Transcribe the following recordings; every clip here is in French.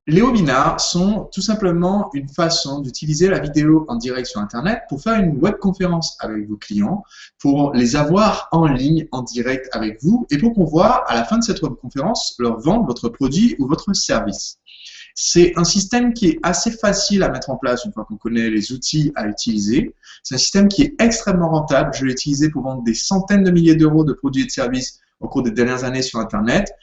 Les webinars sont tout simplement une façon d'utiliser la vidéo en direct sur Internet pour faire une webconférence avec vos clients, pour les avoir en ligne, en direct avec vous et pour pouvoir, à la fin de cette webconférence, leur vendre votre produit ou votre service. C'est un système qui est assez facile à mettre en place une fois qu'on connaît les outils à utiliser. C'est un système qui est extrêmement rentable. Je l'ai utilisé pour vendre des centaines de milliers d'euros de produits et de services au cours des dernières années sur Internet.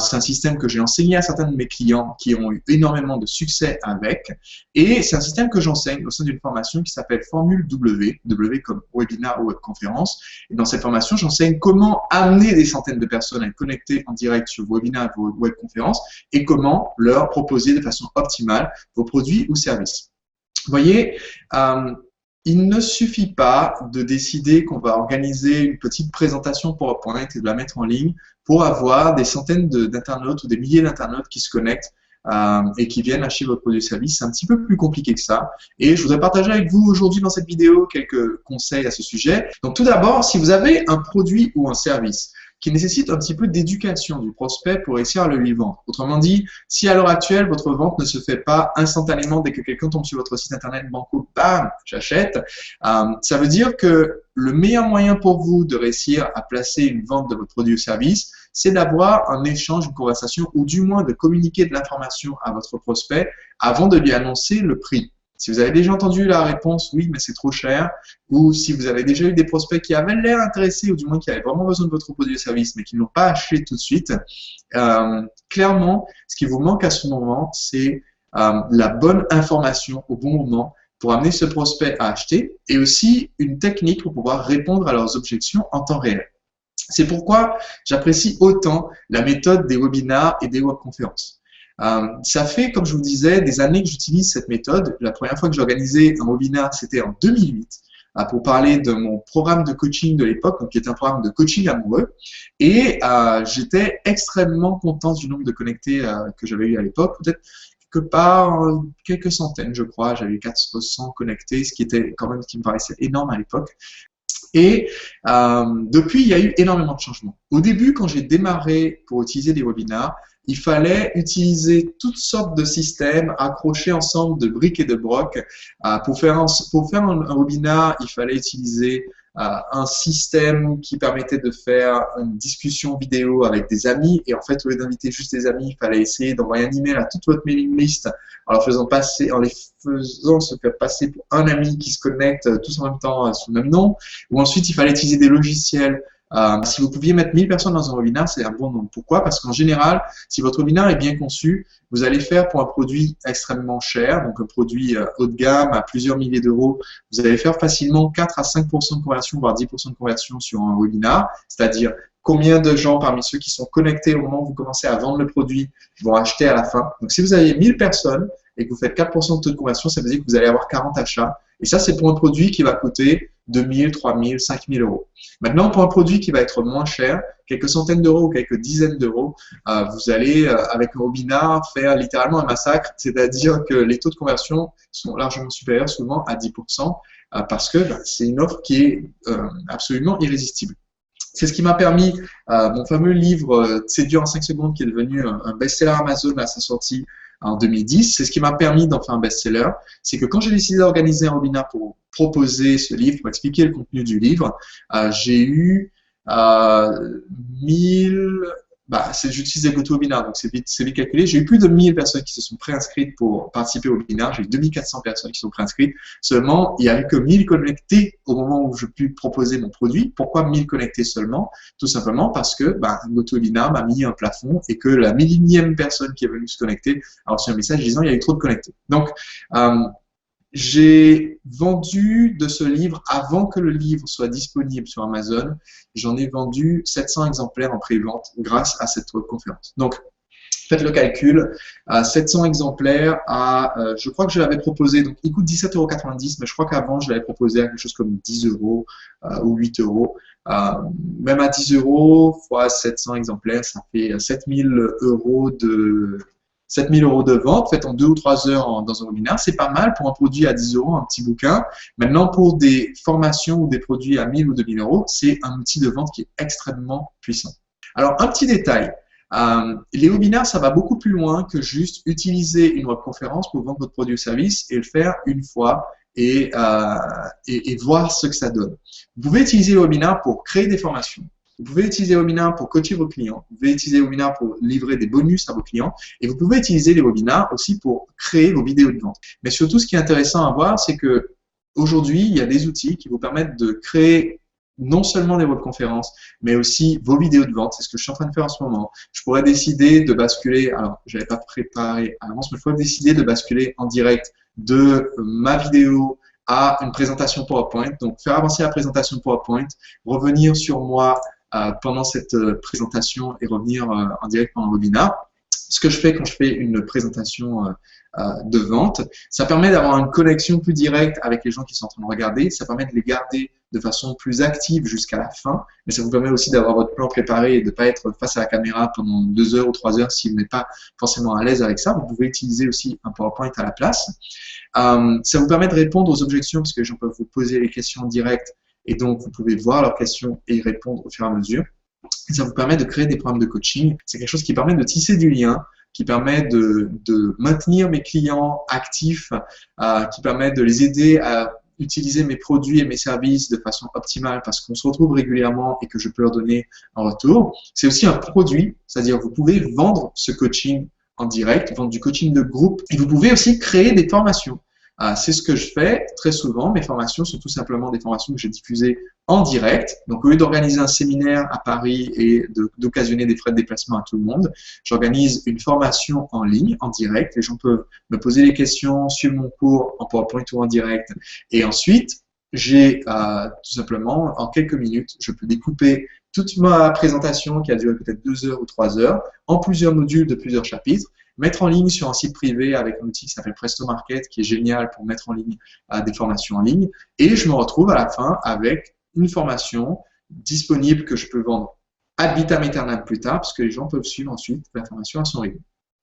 C'est un système que j'ai enseigné à certains de mes clients qui ont eu énormément de succès avec. Et c'est un système que j'enseigne au sein d'une formation qui s'appelle Formule W, W comme webinar ou webconférence. Et dans cette formation, j'enseigne comment amener des centaines de personnes à être connectées en direct sur vos webinars et vos webconférences et comment leur proposer de façon optimale vos produits ou services. Vous voyez, il ne suffit pas de décider qu'on va organiser une petite présentation PowerPoint et de la mettre en ligne pour avoir des centaines d'internautes ou des milliers d'internautes qui se connectent et qui viennent acheter votre produit ou service. C'est un petit peu plus compliqué que ça. Et je voudrais partager avec vous aujourd'hui dans cette vidéo quelques conseils à ce sujet. Donc tout d'abord, si vous avez un produit ou un service qui nécessite un petit peu d'éducation du prospect pour réussir à le lui vendre. Autrement dit, si à l'heure actuelle, votre vente ne se fait pas instantanément dès que quelqu'un tombe sur votre site internet, banco, bam, j'achète, ça veut dire que le meilleur moyen pour vous de réussir à placer une vente de votre produit ou service, c'est d'avoir un échange, une conversation, ou du moins de communiquer de l'information à votre prospect avant de lui annoncer le prix. Si vous avez déjà entendu la réponse « oui, mais c'est trop cher », ou si vous avez déjà eu des prospects qui avaient l'air intéressés, ou du moins qui avaient vraiment besoin de votre produit ou service, mais qui ne l'ont pas acheté tout de suite, clairement, ce qui vous manque à ce moment, c'est la bonne information au bon moment pour amener ce prospect à acheter, et aussi une technique pour pouvoir répondre à leurs objections en temps réel. C'est pourquoi j'apprécie autant la méthode des webinars et des webconférences. Ça fait, comme je vous disais, des années que j'utilise cette méthode. La première fois que j'ai organisé un webinar, c'était en 2008 pour parler de mon programme de coaching de l'époque, qui était un programme de coaching amoureux. Et j'étais extrêmement content du nombre de connectés que j'avais eu à l'époque. Peut-être quelque part, quelques centaines, je crois. J'avais eu 400 connectés, ce qui était quand même ce qui me paraissait énorme à l'époque. Et depuis, il y a eu énormément de changements. Au début, quand j'ai démarré pour utiliser des webinars, il fallait utiliser toutes sortes de systèmes accrochés ensemble de briques et de brocs. Pour faire un webinar, il fallait utiliser un système qui permettait de faire une discussion vidéo avec des amis. Et en fait, au lieu d'inviter juste des amis, il fallait essayer d'envoyer un email à toute votre mailing list en les faisant se faire passer pour un ami qui se connecte tous en même temps sous le même nom. Ou ensuite, il fallait utiliser des logiciels. Si vous pouviez mettre 1000 personnes dans un webinaire, c'est un bon nombre. Pourquoi? Parce qu'en général, si votre webinaire est bien conçu, vous allez faire pour un produit extrêmement cher, donc un produit haut de gamme à plusieurs milliers d'euros, vous allez faire facilement 4 à 5% de conversion, voire 10% de conversion sur un webinar, c'est-à-dire combien de gens parmi ceux qui sont connectés au moment où vous commencez à vendre le produit vont acheter à la fin. Donc si vous avez 1000 personnes et que vous faites 4% de taux de conversion, ça veut dire que vous allez avoir 40 achats. Et ça, c'est pour un produit qui va coûter 2000, 3000, 5000 euros. Maintenant, pour un produit qui va être moins cher, quelques centaines d'euros ou quelques dizaines d'euros, vous allez, avec un webinar, faire littéralement un massacre, c'est-à-dire que les taux de conversion sont largement supérieurs souvent à 10%, parce que c'est une offre qui est absolument irrésistible. C'est ce qui m'a permis, mon fameux livre Séduire en 5 secondes, qui est devenu un best-seller Amazon à sa sortie en 2010, c'est ce qui m'a permis d'en faire un best-seller. C'est que quand j'ai décidé d'organiser un webinar pour proposer ce livre, pour expliquer le contenu du livre, j'ai eu 1000... j'utilise des GoToWebinar, donc c'est vite calculé. J'ai eu plus de 1000 personnes qui se sont préinscrites pour participer au webinar. J'ai eu 2400 personnes qui sont préinscrites. Seulement, il n'y avait que 1000 connectés au moment où je puis proposer mon produit. Pourquoi 1000 connectés seulement? Tout simplement parce que GoToWebinar m'a mis un plafond et que la millième personne qui est venue se connecter a reçu un message disant il y a eu trop de connectés. Donc, j'ai vendu de ce livre, avant que le livre soit disponible sur Amazon, j'en ai vendu 700 exemplaires en pré-vente grâce à cette conférence. Donc, faites le calcul, 700 exemplaires je crois que je l'avais proposé, donc il coûte 17,90 €, mais je crois qu'avant je l'avais proposé à quelque chose comme 10 € ou 8 €. Même à 10 € fois 700 exemplaires, ça fait 7000 € de vente, faites en 2 ou 3 heures dans un webinaire, c'est pas mal pour un produit à 10 €, un petit bouquin. Maintenant, pour des formations ou des produits à 1000 ou 2000 €, c'est un outil de vente qui est extrêmement puissant. Alors, un petit détail, Les webinaires, ça va beaucoup plus loin que juste utiliser une webconférence pour vendre votre produit ou service et le faire une fois et voir ce que ça donne. Vous pouvez utiliser les webinaires pour créer des formations. Vous pouvez utiliser les webinaires pour coacher vos clients. Vous pouvez utiliser les webinaires pour livrer des bonus à vos clients. Et vous pouvez utiliser les webinaires aussi pour créer vos vidéos de vente. Mais surtout, ce qui est intéressant à voir, c'est que aujourd'hui, il y a des outils qui vous permettent de créer non seulement des webconférences, mais aussi vos vidéos de vente. C'est ce que je suis en train de faire en ce moment. Je pourrais décider de basculer, alors je n'avais pas préparé à l'avance, mais je pourrais décider de basculer en direct de ma vidéo à une présentation PowerPoint. Donc, faire avancer la présentation PowerPoint, revenir sur moi pendant cette présentation et revenir en direct pendant le webinaire. Ce que je fais quand je fais une présentation de vente, ça permet d'avoir une connexion plus directe avec les gens qui sont en train de regarder, ça permet de les garder de façon plus active jusqu'à la fin, mais ça vous permet aussi d'avoir votre plan préparé et de ne pas être face à la caméra pendant 2 heures ou 3 heures si vous n'êtes pas forcément à l'aise avec ça. Vous pouvez utiliser aussi un PowerPoint à la place. Ça vous permet de répondre aux objections parce que les gens peuvent vous poser les questions en direct et donc vous pouvez voir leurs questions et y répondre au fur et à mesure. Et ça vous permet de créer des programmes de coaching. C'est quelque chose qui permet de tisser du lien, qui permet de maintenir mes clients actifs, qui permet de les aider à utiliser mes produits et mes services de façon optimale parce qu'on se retrouve régulièrement et que je peux leur donner en retour. C'est aussi un produit, c'est-à-dire vous pouvez vendre ce coaching en direct, vendre du coaching de groupe et vous pouvez aussi créer des formations. C'est ce que je fais très souvent. Mes formations sont tout simplement des formations que j'ai diffusées en direct. Donc, au lieu d'organiser un séminaire à Paris et d'occasionner des frais de déplacement à tout le monde, j'organise une formation en ligne, en direct. Les gens peuvent me poser des questions, suivre mon cours en PowerPoint ou en direct. Et ensuite, j'ai tout simplement, en quelques minutes, je peux découper toute ma présentation qui a duré peut-être 2 heures ou 3 heures en plusieurs modules de plusieurs chapitres, mettre en ligne sur un site privé avec un outil qui s'appelle Presto Market, qui est génial pour mettre en ligne des formations en ligne. Et je me retrouve à la fin avec une formation disponible que je peux vendre ad vitam aeternam plus tard, parce que les gens peuvent suivre ensuite la formation à son rythme.